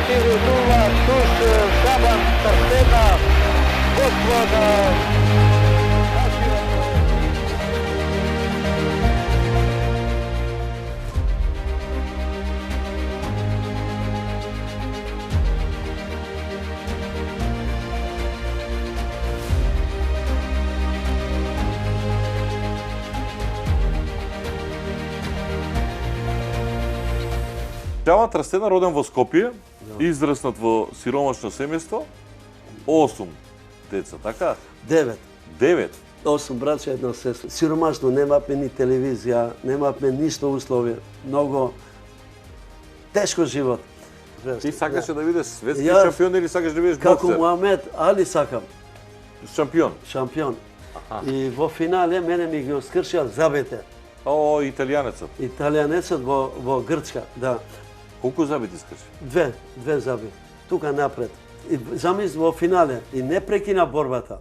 Тигрова, Туш, Шабан, Трстена, Господа. Шабан Трстена роден во Скопје, израснат во сиромашно семејство, 8 деца, така? 9. 9. 8 браќа, една сестра. Сиромашно, немавме ни телевизија, немавме ништо услови. Многу тешко живот. Ти сакаше да бидеш светски Јас, шампион или сакаш да бидеш Како боксер? Муамед Али сакам, Шампион. шампион. Аха. И во финале мене ми ги оскршија забите. О, италијанецот. Италијанецот во Грчка, да. Колку заби ти скрши? Две заби. Тука напред. И замисли во финале и не прекина борбата.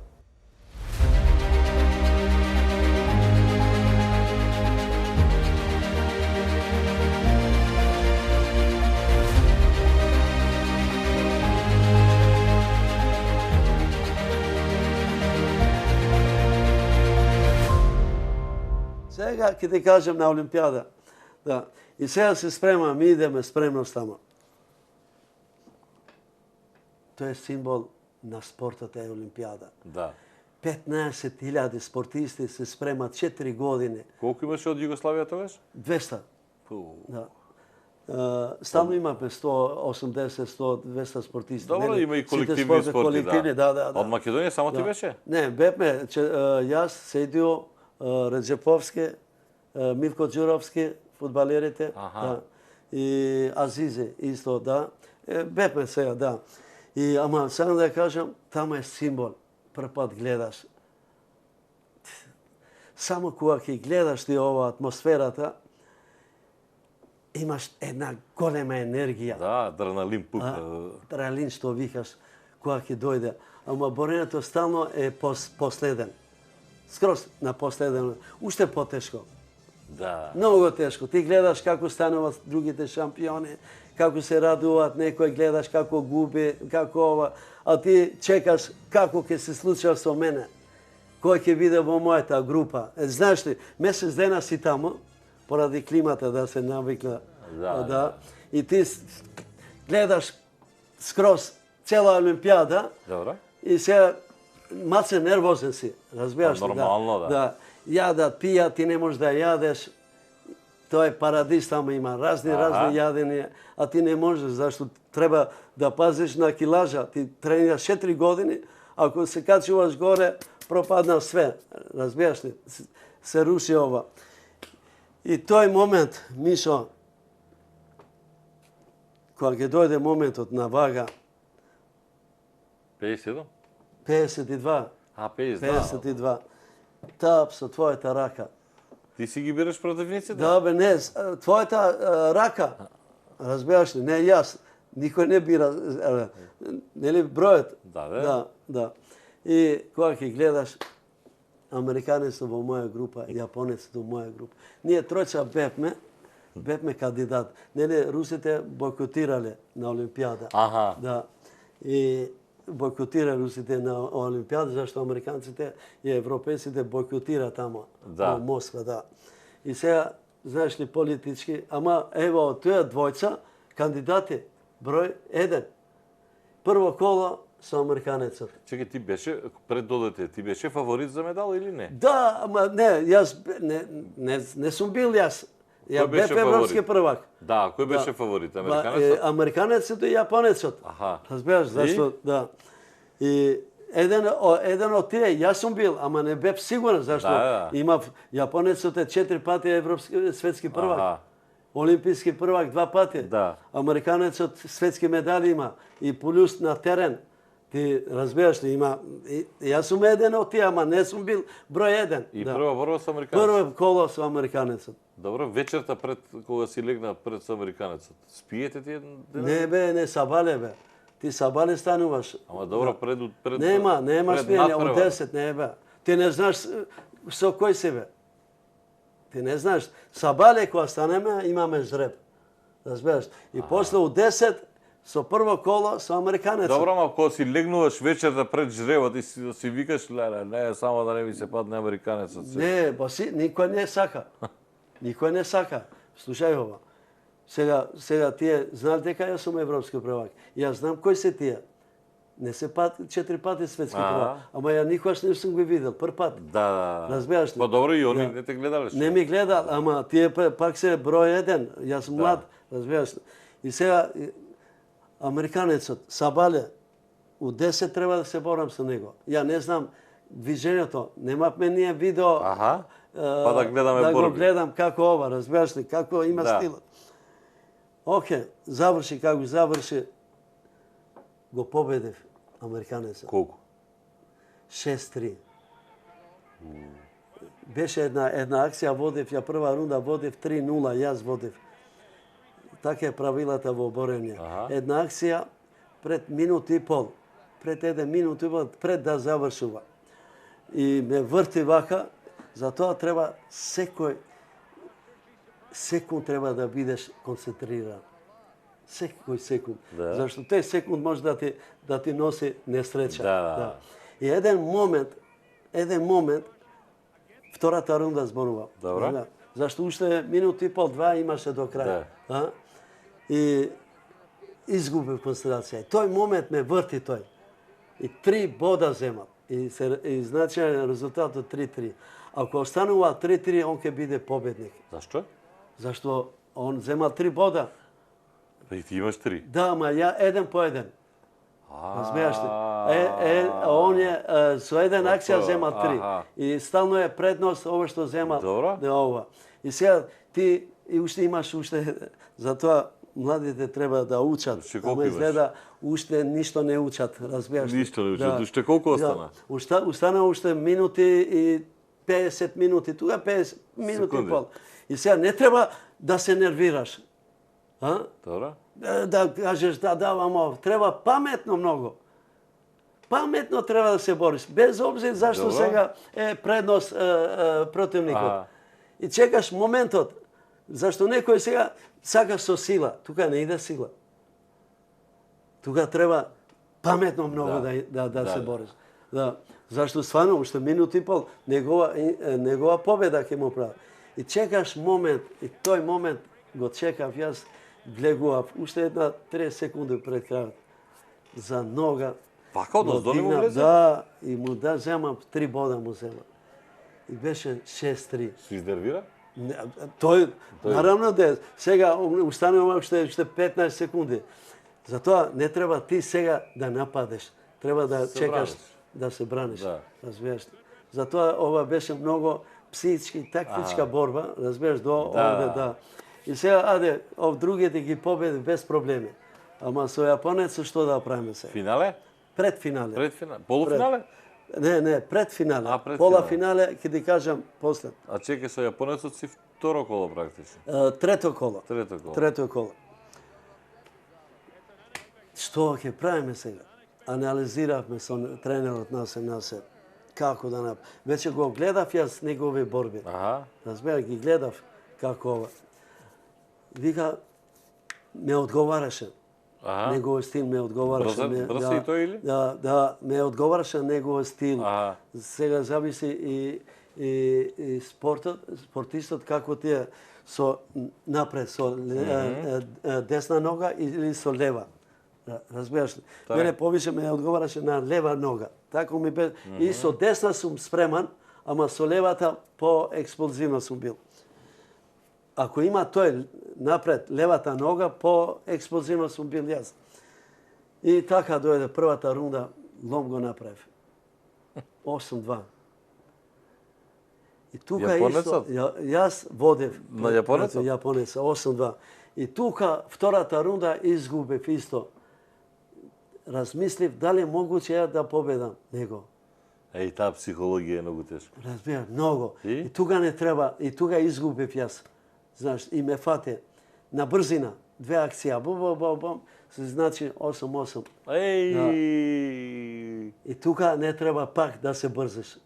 Сега ќе ти кажем на Олимпијада. Да. И сега се спрема, ми идеме спремност тamo. Тоа е символ на спортот е Олимпијада. Да. 15.000 спортисти се спремат 4 години. Колку имаше од Југославија тогаш? 200. Пу. Да. Стално имаме 180, 100, 200 спортисти. Добро, нели? има и Сите колективни спорти, спорти, колективни, да. Од Македонија само ти Да. беше? Не, бевме, јас, Седио, Реджеповски, Милко Ѓуровски, фудбалерите, Аха. да. И Азизе исто, да. Бевме сега, да. И ама само да кажам, таму е символ. Прв пат гледаш. Само кога ќе гледаш ти ова атмосферата, имаш една голема енергија. Да, адреналин пука. Адреналин што викаш кога ќе дојде. Ама боренето стално е последен. Скроз на последен. Уште потешко. Да. Многу тешко. Ти гледаш како стануваат другите шампиони, како се радуваат, некој гледаш како губи, како ова, а ти чекаш како ќе се случува со мене. Кој ќе биде во мојата група. Знаеш ли, месец дена си таму, поради климата да се навикна. Да. И ти гледаш скроз цела Олимпијада. Добро. И сега маце нервозен си, разбираш ли? Нормално, да. Да. Јадат, пијат, ти не можеш да јадеш. Тоа е парадис, таму има разни јадења, а ти не можеш, зашто треба да пазиш на килажа. Ти тренираш 4 години, ако се качуваш горе, пропадна све. Разбираш ли? Се руши ова. И тој момент, Мишо, кога ќе дојде моментот на вага, 57? 52, А, 52. 52. Тап со твојата рака. Ти си ги бираш противниците? Да, бе, не, твојата рака. Разбираш ли? Не јас. Никој не бира, нели бројот? Да, бе. Да. И кога ќе гледаш американеците во моја група, јапонеците во моја група. Ние тројца бевме кандидат. Нели русите бойкотирале на Олимпијада. Аха. Да. И бойкотира русите на Олимпијада, зашто американците и европејците бойкотира тамо, во Москва, да. И сега, знаеш ли, политички, ама ево, тоја двојца кандидати, број 1. Прво коло со американецот. Чекај, ти беше, пред додете, ти беше фаворит за медал или не? Да, ама не, јас не сум бил јас. Ја бев европски првак. Да, кој беше фаворит? Американецот? Американецот и јапонецот. Аха. Разбираш, зашто, да. И еден од тие, јас сум бил, ама не бев сигурен, зашто имав, јапонецот е 4 пати европски, светски првак. Аха. Олимписки првак 2 пати. Да. Американецот светски медали има и плюс на терен. Ти разбираш ли, има, јас сум еден од тие, ама не сум бил број 1. И прва борба со американецот? Прво коло со американецот. Добро, вечерта пред кога си легна пред со американецот. Спиете ти еден ден? Не бе, не сабале бе. Ти сабале стануваш. Ама добро, пред Нема спиење, од 10 не бе. Ти не знаеш со кој си бе. Ти не знаеш. Сабале кога станеме, имаме жреб. Разбираш? И после од 10 со прво коло со американецот. Добро, ама кога си легнуваш вечерта пред жребот и си викаш, леле, не, само да не ми се падне американецот. Не, баси, никој не сака. Никој не сака. Слушај ова. Сега тие знаат дека јас сум европски prvак. Јас знам кои се тие. Не се 4 пати светски prvак, ама ја никогаш не сум го видел, прв пат. Да. Разбираш ли? Па добро, и они не те гледале. Не ми гледал, ама тие пак се број 1. Јас сум млад, разбираш ли? И сега американецот Сабале, у 10 треба да се борам со него. Ја не знам движењето, немавме ние видео. Па да гледаме да борби. го гледам како ова, разбираш ли, како има стилот. Оке, заврши како заврши, го победив американецот. Колку? 6-3. Беше една акција, водев, ја прва рунда водев 3-0, јас водев. Така е правилата во борење. Една акција пред минут и пол, пред 1 минут и пол, пред да завршува. И ме врти вака, затоа треба секој секунд треба да бидеш концентриран. Секој секунд. Зашто тој секунд може да ти носи несреќа. Да. И еден момент, втората рунда зборува. Добро. Зашто уште минут и пол, 2 имаше до крај. И изгубив концентрација. Тој момент ме врти тој. И 3 бода земат. И значи резултатот 3-3. Ако останува 3-3, он ќе биде победник. Зашто? Зашто он зема 3 бода. И ти имаш 3. Да, ама ја 1 по 1. Разбираш ли? Он е со еден акција зема 3. И стално е предност ова што зема ова. И сега ти и уште имаш затоа младите треба да учат. Ама изгледа уште ништо не учат, разбираш ли? Ништо не учат. Уште колку остана? Остана уште минути и 50 минути, тука 50 минути и пол. И сега не треба да се нервираш. Добро. Да кажеш да давам ов. Треба паметно многу. Паметно треба да се бориш. Без обзир зашто сега е предност противникот. И чекаш моментот. Зашто некој сега сака со сила. Тука не иде сила. Тука треба паметно многу да се бориш. Зашто стварно уште минут и пол негова победа ќе му прави. И чекаш момент, и тој момент го чекав јас, гледував уште една 30 секунди пред крајот. За нога. Вака одоздо не му влезе? Да, и му земам 3 бода му земам. И беше 6-3. Се изнервира? Тој, наравно да сега устанува уште 15 секунди. Затоа не треба ти сега да нападеш. Треба да чекаш да се браниш. Разбираш? Затоа ова беше многу психички, тактичка борба, разбираш, до овде, да. И сега, другите ги победи без проблеми. Ама со јапонецот што да правиме сега? Финале? Предфинале. Предфинале? Полуфинале? Не, предфинале. Полуфинале, ќе ти кажам после. А чекај, со јапонецот си второ коло практично. Трето коло. Трето коло. Што ќе правиме сега? Анализиравме со тренерот Насе. Како да направи. Веќе го гледав јас негови борби. Разбира, ги гледав како ова. Вика, ме одговараше. Неговиот стил ме одговараше. Брз и тој или? Да, ме одговараше неговиот стил. Сега зависи и спортистот како ти е со напред, со десна нога или со лева. Разбираш ли? Мене повише ме одговараше на лева нога. Тако ми бе. И со десна сум спреман, ама со левата по-експлозивно сум бил. Ако има тој напред левата нога, по-експлозивно сум бил јас. И така дојде првата рунда, лом го направив. 8-2. И тука исто, јас водев. На јапонецот? Јапонеца, 8-2. И тука втората рунда изгубив исто. Размислив дали е могуќе ја да победам него. И таа психологија е многу тешка. Разбира, многу. И тука не треба, и тука изгубив јас. Знаеш, и ме фате на брзина, 2 акција, бум, се значи 8-8. И тука не треба пак да се брзиш.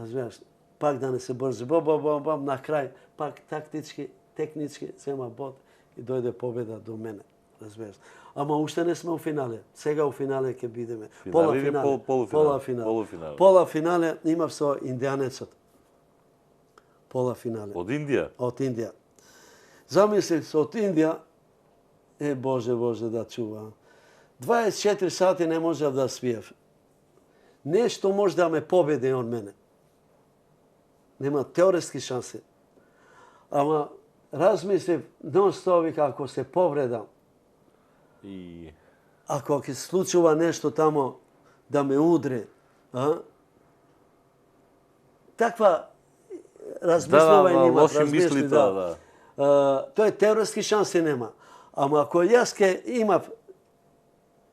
Разбираш, пак да не се брзиш, бум, на крај, пак тактички, технички, зема бот и дојде победа до мене. разбираш. Ама уште не сме у финале. Сега у финале ќе бидеме. Финале или полуфинале? Полуфинале. Полуфинале имав со индијанецот. Полуфинале. Од Индија? Од Индија. Замисли, од Индија, Боже да чува. 24 сати не можев да спиев. Нешто може да ме победи од мене. Нема теоретски шанси. Ама размислив, нон-стоп ако се повредам, ако ќе случува нешто тамо да ме удре, таква размислување има, лоши мисли тоа, да. Тој теоретски шанси нема. Ама ако јас ке имав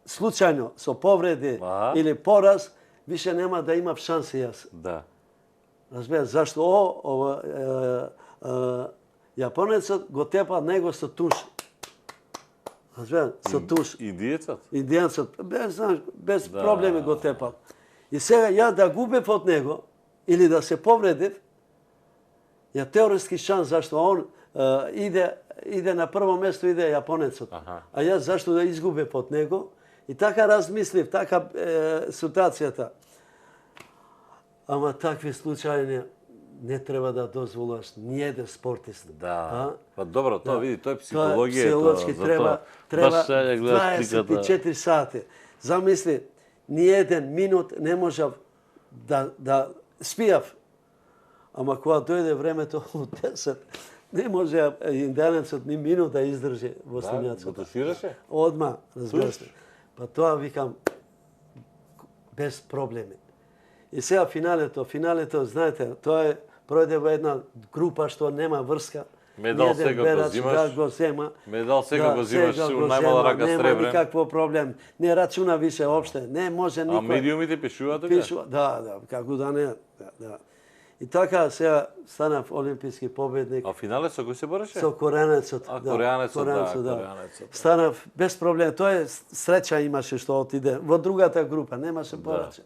случајно со повреди или пораз, више нема да имав шанси јас. Да. Разбира, зашто јапонецот го тепа него со туш. Разбира, со туш. Индиецот? Индијанцот, без проблеми го тепал. И сега ја да губев од него, или да се повредив, ја теоретски шанс, зашто он иде на прво место, иде јапонецот. А јас зашто да изгубев од него, и така размислив, така ситуацијата. Ама такви случаи не треба да дозволаш ниеден спортист. Да. Па добро, тоа види, тоа е психологија. Психологски треба 24 сати. Замисли, ниеден минут не можав да спијав. Ама кога дојде времето у 10, не може индијанецот ни минут да издржи во синјацот. Да, тушираше? Одма, разбираш. Па тоа викам без проблеми. И сега финалето, знаете, тоа е пројде во една група што нема врска. Медал сега го зимаш. Го зема. Медал сега го зимаш со најмала рака сребрен. Нема никакво проблем. Не рачуна више опште. Не може никој. А медиумите пишуваат така? Пишува, да, како да не. Да. И така сега станав олимписки победник. А финале со кој се бореше? Со кореанецот. Кореанецот. Станав без проблем. Тоа е среќа имаше што отиде во другата група, немаше повеќе.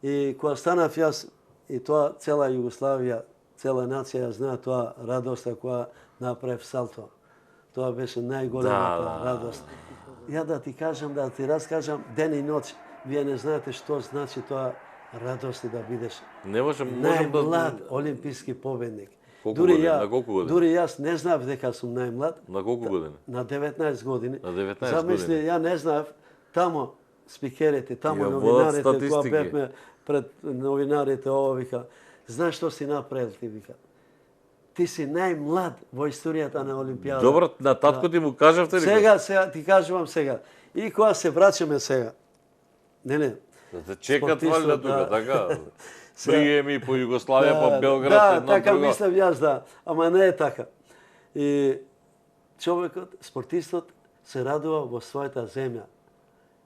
И кога станав јас, и тоа цела Југославија, цела нација знае тоа радоста која направив салто. Тоа беше најголемата радост. Ја да ти кажам, да ти раскажам ден и ноќ, вие не знаете што значи тоа радост и да бидеш најмлад олимписки победник. На колку години? Дури јас не знав дека сум најмлад. На колку години? На 19 години. На 19 години. Замисли, ја не знав, тамо спикерите, тамо новинарите, кога бевме пред новинарите, вика, знаеш што си направил ти, вика? Ти си најмлад во историјата на Олимпијада. Добро, на татко ти му кажавте ли? Сега, ти кажувам сега. И кога се враќаме сега, не, да чекат валја тука, така? Приеми по Југославија, по Белград, да, така мислев јас, да. Ама не е така. И човекот, спортистот, се радува во својата земја.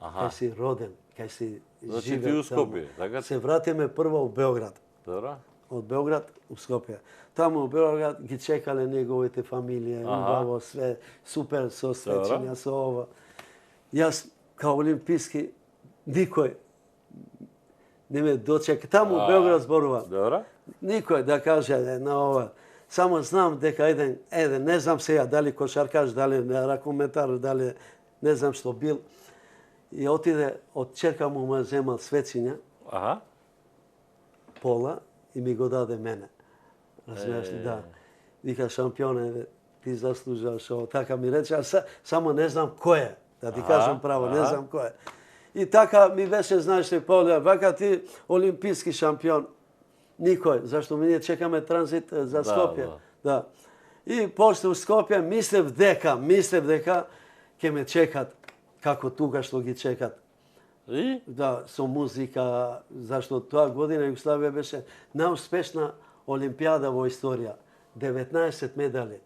Кај си роден, кај си значи живеел. ти у Скопје, така? Се вратиме прво у Белград. Добро. Од Белград у Скопје. Таму у Белград ги чекале неговите фамилија, убаво све, супер со свечења, со ова. Јас као олимписки никој не ме дочека. Таму у Белград зборува. Добро. Никој да каже на ова. Само знам дека еден, не знам сега дали кошаркаш, дали ракометар, дали не знам што бил. И отиде, од черка му земал свечиња, пола, и ми го даде мене. Разбираш ли, да. Вика, шампионе, ти заслужаваш ово. Така ми рече, а само не знам кој е. Да ти кажам право, не знам кој е. И така ми беше, знаеш ли, Поле, вака ти олимписки шампион. Никој, зашто ми ние чекаме транзит за Скопје. Да. И после у Скопје мислев дека ќе ме чекат како тука што ги чекат. И? Да, со музика, зашто тоа година Југославија беше најуспешна олимпијада во историја. 19 медали.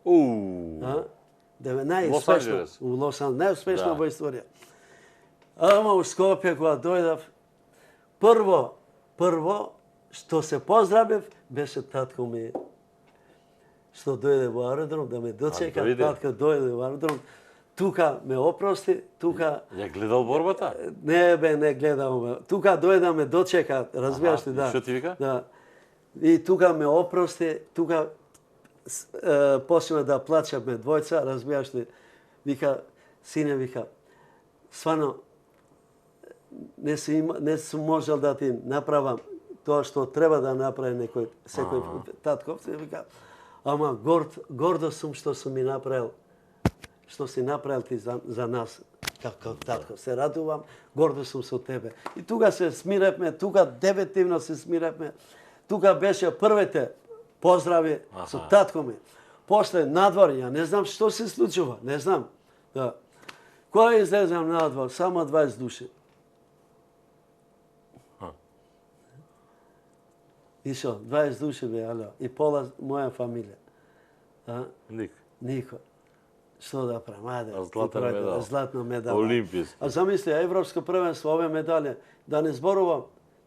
Најуспешна у Лос Анџелес, најуспешна во историја. Ама у Скопје кога дојдав, прво што се поздравив беше татко ми што дојде во аеродром да ме дочека, татко дојде во аеродром. Тука ме опрости, тука... Ја гледал борбата? Не гледал. Тука дојде да ме дочека, разбираш ли, да. Што ти вика? Да. И тука ме опрости, тука почна да плачаме двојца, разбираш ли. Вика, сине вика, свано не сум можел да ти направам тоа што треба да направи секој татко, вика, ама гордо сум што сум ми направил, што си направил ти за нас. Како татко, се радувам, гордо сум со тебе. И тука се смиревме, тука дефинитивно се смиревме. Тука беше првите поздрави со татко ми. После надвор, ја не знам што се случува, не знам. Да. Кога излезам надвор, само 20 души. И шо, 20 души бе, ало, и пола моја фамилија. Никој. Што да правам? Ајде. Златна медала. Олимпијска. А замисли, европско првенство, ове медали, да не зборувам,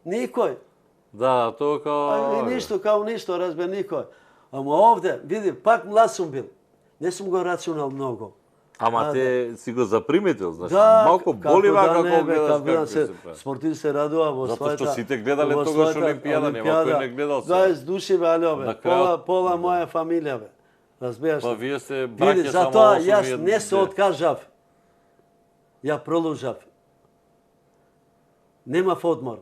никој. Да, тоа као... Ништо, као ништо, разбе, никој. Ама овде, види, пак млад сум бил. Не сум го рачунал многу. Ама те си го заприметил, значи, Да, малку болива како гледаш како се спортист се радува во својата. Затоа што сите гледале тогаш Олимпијада, нема кој не гледал се. 20 души бе, алјо бе, пола моја фамилија бе. Разбираш? Па вие сте Види, браќа само затоа 8 јас не се откажав. Ја продолжав. Немав одмор.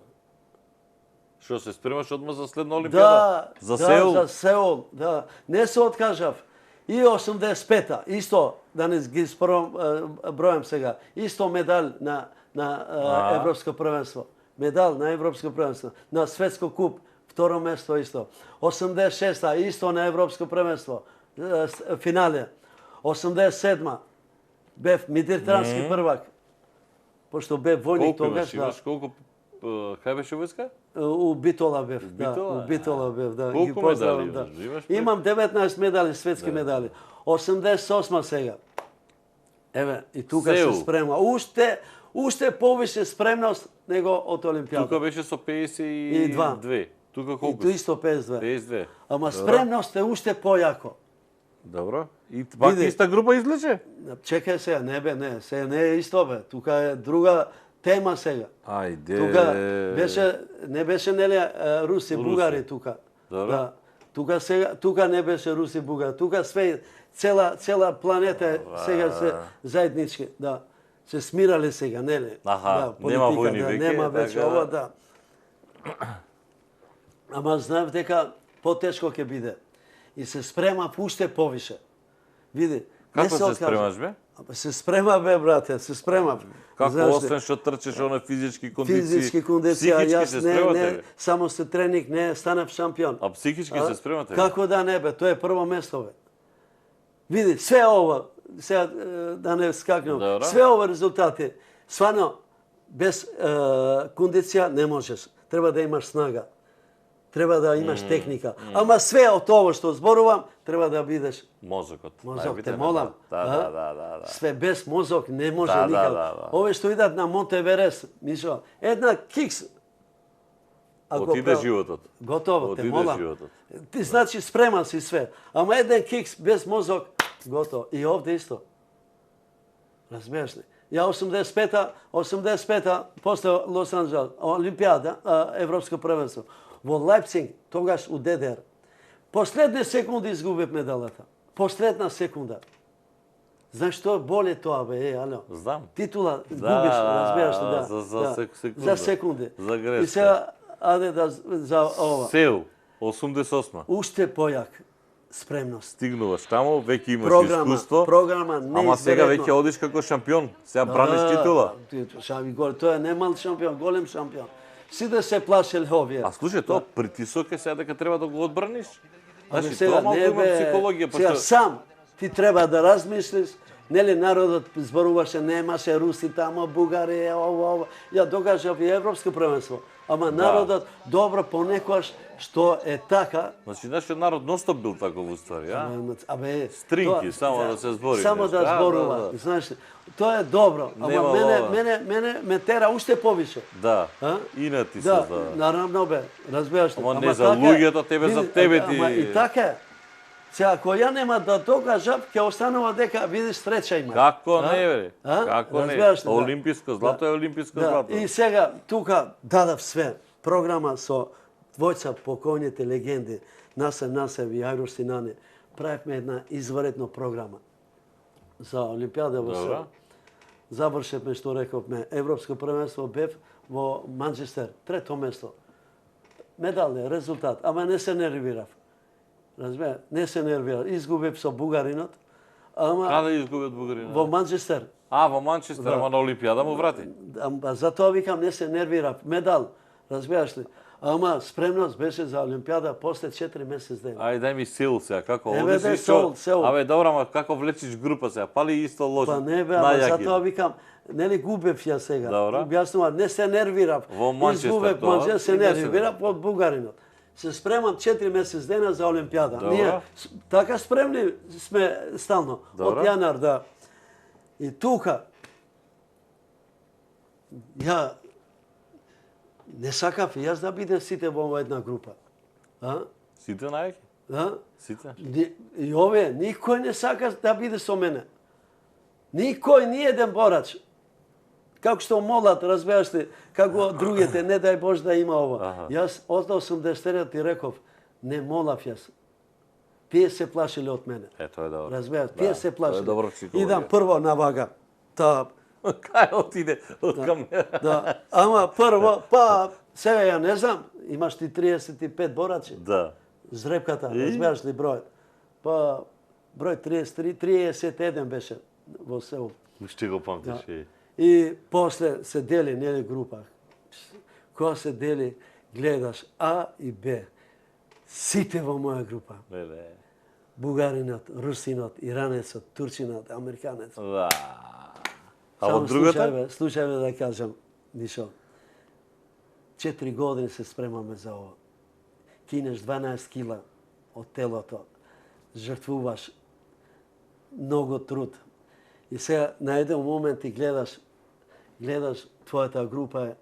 Што се спремаш одма за следна Олимпијада? Да, За да, Сеул? за Сеул, да. Не се откажав. И 85-та, исто, да не ги бројам сега, исто медал на Европско првенство. Медал на Европско првенство. На Светско куп, второ место исто. 86-та, исто на Европско првенство. Финале. 87-ма, бев мидиртрански првак. Пошто бев војник тогаш. Колку кај беше војска? У Битола бев, Битола? У Битола бев, да. Колку медали имаш? Имам 19 медали, светски медали. 88 сега. Еве, и тука се спрема. Уште повише спремност него од Олимпијада. Тука беше со 52. Тука колку? И исто 52. 52. Ама спремност е уште појако. Добро. И пак иста група излече? Чекај сега, не е исто бе. Тука е друга тема сега. Ајде. Тука не беше нели руси, бугари тука. Да. Тука не беше руси, бугари. Тука све цела планета сега се заеднички, да. Се смирале сега, нели? Аха, нема војни веќе. Нема веќе ова, да. Ама знаев дека потешко ќе биде. И се спрема уште повише. Види, како се спремаш бе? Се спрема бе, брате, се спрема. Како освен што трчеш оне физички кондиции? Физички кондиции, јас не, само се тренинг, не станав шампион. А психички се спремате? Како да не бе, тоа е прво место бе. Види, све ова, сега да не скакнем, све ова резултати, свано без кондиција не можеш. Треба да имаш снага. Треба да имаш техника. Ама све од тоа што зборувам, треба да бидеш мозокот. Мозок, те молам. Да. Све без мозок не може никако. Ове што идат на Монтеверест, Мишо, една кикс. Отиде животот. Готово, те молам. Ти значи спреман си све. Ама еден кикс без мозок, готово. И овде исто. Разбираш ли? Ја 85-та, после Лос Анджелес, Олимпијада, Европско првенство. Во Лајпциг, тогаш у ДДР. Последни секунди изгубив медалата. Последна секунда. Знаеш што боли тоа бе, ало? Знам. Титула губиш, разбираш ли, да. За секунди. За грешка. И сега, аде за ова. Сеул, 88. Уште појак спремност. Стигнуваш таму, веќе имаш искуство. Програма неизверојатно. Ама сега веќе одиш како шампион. Сега браниш титула. Тоа е не мал шампион, голем шампион. Сите се плашеле овие. А слушај, тоа притисок е сега дека треба да го одбраниш? Значи, тоа малку има психологија. Сега сам ти треба да размислиш, нели народот зборуваше, немаше руси тамо, бугари, ово. Ја докажав и Европско првенство. Ама народот добро понекогаш што е така. Значи нашиот народ ностоп бил таков уствари, а? Абе, стринки, само да се збори. Само да зборува, знаеш. Тоа е добро, ама мене ме тера уште повише. Да. Инати се за. Наравно бе, разбираш ли. Ама не за луѓето, тебе за тебе ти. Ама и така е. Сега, ако ја нема да докажам, ќе останува дека видиш среќа има. Како не, бе? Како не? Олимписко злато е олимписко злато. И сега, тука дадав све. Програма со двојца покојните легенди, Насер Насев и Ајро Синане. Правевме една изваредна програма за Олимпијада во Сеул. завршевме, што рековме, Европско првенство бев во Манчестер, трето место. Медален резултат, ама не се нервирав. Разбира, не се нервирав. Изгубив со бугаринот, ама Каде изгуби од Бугарина? во Манчестер. Во Манчестер, ама на Олимпијада му врати. Затоа викам не се нервирав. Медал, разбираш ли? Ама спремност беше за Олимпијада после 4 месец дена. Ај дај ми сил сега, како Еве, одиш сел. Абе добро, ама како влечиш група сега? Пали исто лошо. Па не бе, ама затоа викам, нели губев ја сега. Добро. Објаснувам, не се нервирав. Во Манчестер Изгубев тоа, Манчестер, се и не се нервирав од бугаринот. Се спремам 4 месец дена за Олимпијада. Добро. Ние така спремни сме стално. Добро. Од јанар да. И тука ја не сакав јас да бидем сите во една група. Сите најаки? Сите? И овие, никој не сака да биде со мене. Никој, ни еден борач. Како што молат, разбираш ли, како другите, не дај Боже да има ова. Јас од 80 ти реков, не молав јас. Тие се плашиле од мене. Тоа е добро. Разбираш, тие се плашиле. Тоа е добро психологија. Идам прво на вага. Та Кај отиде од кам? да, ама прво, па сега ја не знам, имаш ти 35 борачи. Да. Зрепката, разбираш ли број? Па број 33, 31 беше во село. Уште го памтиш. И после се дели, нели група. Кога се дели, гледаш А и Б. Сите во моја група. Бугаринот, русинот, иранецот, турчинот, американецот. Да. А во другата? Слушајме да кажам, Мишо. 4 години се спремаме за ова. Кинеш 12 кила од телото. Жртвуваш многу труд. И сега на еден момент ти гледаш твојата група е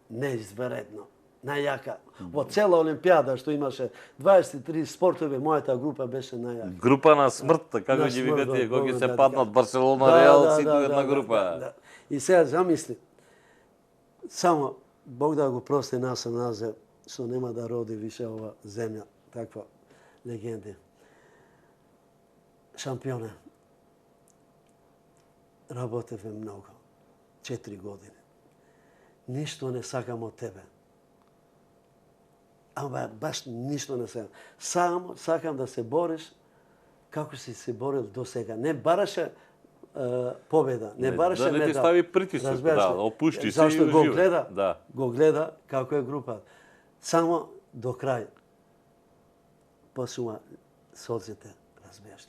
неизвередно, најака. Во цела Олимпијада што имаше 23 спортови, мојата група беше најака. Група на смртта, како ги викат тие, кога се паднат Барселона, Реал, сите една група. И сега замисли, само Бог да го прости нас назе, што нема да роди више ова земја, таква легенди. Шампионе. Работеве многу. 4 години. Ништо не сакам од тебе. Ама баш ништо не сакам. Само сакам да се бориш како си се борил до сега. Не бараше победа, не бараше медал. Да не ти стави притисок, да, опушти се и зашто го уживај. гледа, Да. го гледа како е група. Само до крај. Посума солзите, разбираш.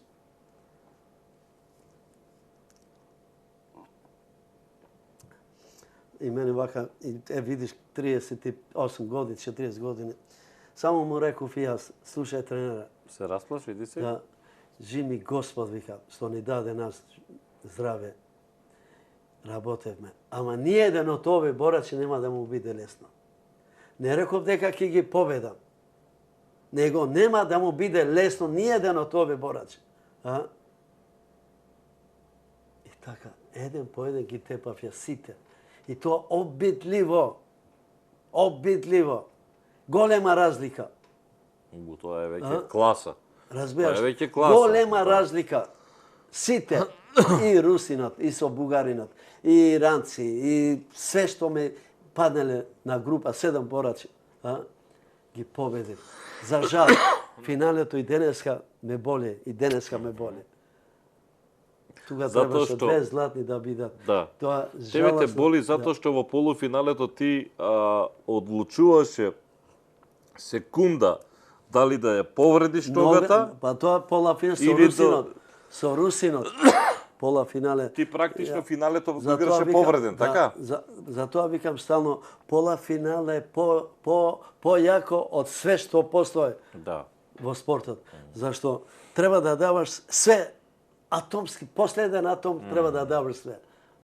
И мене вака, видиш, 38 години, 40 години. Само му реков и јас, слушај тренера. Се расплаш, види се? Да, жими Господ, вика, што ни даде нас здраве. Работевме. Ама ниеден од овие борачи нема да му биде лесно. Не реков дека ќе ги победам. Него нема да му биде лесно ниеден од овие борачи. И така, еден по еден ги тепав ја сите. И тоа обидливо. Обидливо. Голема разлика. Тоа е веќе класа. Разбираш? Тоа е веќе класа. Голема разлика. Сите, и русинот, и со бугаринот, и иранци, и све што ме паднале на група, 7 борачи, ги победив. За жал, финалето и денеска ме боли, и денеска ме боли. Тука требаше 2 златни да бидат. Да. Тоа Тебе те боли затоа што во полуфиналето ти одлучуваше секунда дали да ја повредиш ногата. Па тоа полафинал со или русинот. Со русинот. Полафинале. Ти практично финалето го играше повреден, така? За тоа викам стално, полафинале е појако од све што постои во спортот. Зашто треба да даваш све атомски, последен атом треба да даваш све.